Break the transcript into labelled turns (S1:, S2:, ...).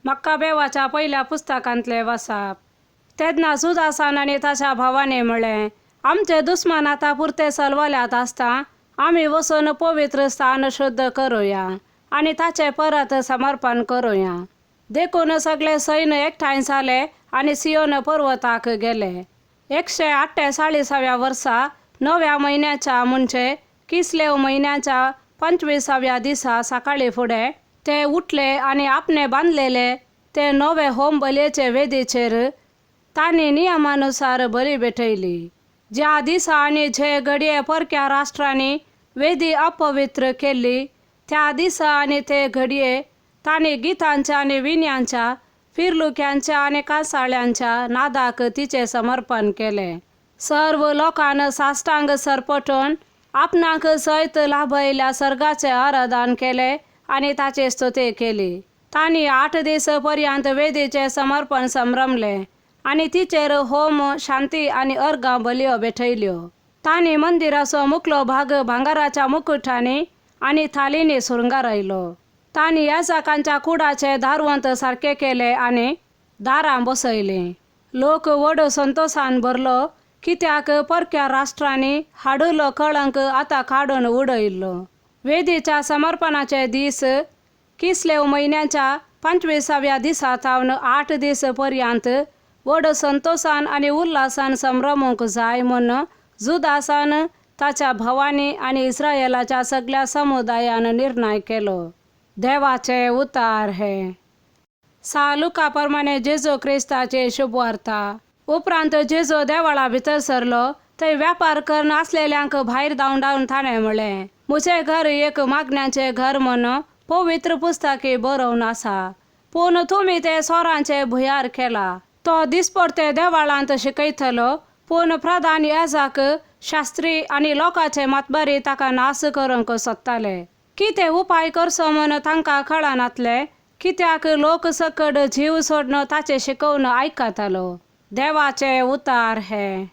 S1: मक्काबेवाच्या पहिल्या पुस्तकांतले वसाप. तेन्ना जुदासान आनी ताच्या भावाने म्हळें, आमचे दुस्मान आतां पुरते सलवल्यात आसता आमी वचून पवित्र स्थान शुद्ध करुया आनी ताचे परत समर्पण करुया. देखून सगळे सैन्य एकठांय जाले आनी सियोन पर्वताक गेले. 148व्या वर्सा 9व्या म्हयन्याच्या म्हणजे किस्लेव म्हयन्याच्या 25व्या दिसा सकाळी फुडें ते उठले आनी आपणे बांदलेले ते नवे होम बलयेचे वेदीचेर तांणी नियमानुसार बली भेटयली. ज्या दिसा आनी जे घडये परक्या राष्ट्रांनी वेदी अपवित्र केल्ली त्या दिसा आनी ते घडये तांणी गितांच्या आनी विण्यांच्या, फिरलुक्यांच्या आनी कांसाळ्यांच्या नादाक तिचे समर्पण केले. सर्व लोकान साश्टांग सरपटून आपणाक सैत लाभयल्या सर्गाचे आराधन केले आनी ताची स्तुती केली. तांणी 8 दीस पर्यंत वेदीचे समर्पण संभ्रमले आनी तिचेर होम, शांती आनी अर्गां बलयो भेटयल्यो. तांणी मंदिराचो मुखलो भाग भांगाराच्या मुकुटांनी आनी थालींनी सुरंगारयलो. तांणी याजकांच्या कुडाचे दारवंत सारके केले आनी दारां बसयलीं. लोक व्हड संतोशान भरलो, कित्याक परक्या राष्ट्रांनी हाडूलो कळंक आतां काडून उडयल्लो. वेदीच्या समर्पणाचे दीस किस्लेव म्हयन्याच्या 25व्या दिसा तावन 8 दीस पर्यंत व्हड संतोशान आनी उल्हासान संभ्रमूंक जाय म्हूण जुदासान, ताच्या भावांनी आनी इस्रायेलाच्या सगळ्या समुदायान निर्णय केलो. देवाचे उतार हे. लुका प्रमाणे जेजू क्रिस्ताचे शुभवार्ता. उपरांत जेजू देवळा भितर सरलो. थंय व्यापार करून आसलेल्यांक भायर धांवडावन ताणें म्हळें, म्हजें घर एक मागण्यांचें घर म्हूण पवित्र पुस्तकी बरोवन आसा, पूण तुमी ते सोरांचे भुयार केला. तो दिसपडते देवळांत शिकयतलो, पूण प्रधान याजक, शास्त्री आनी लोकांचे मतबारी ताका नास करूंक सोदताले. कितें उपाय करचो म्हूण तांकां कळनातलें, कित्याक लोक सकट जीव सोडून ताचे शिकवण आयकतालो. देवाचे उतार हे.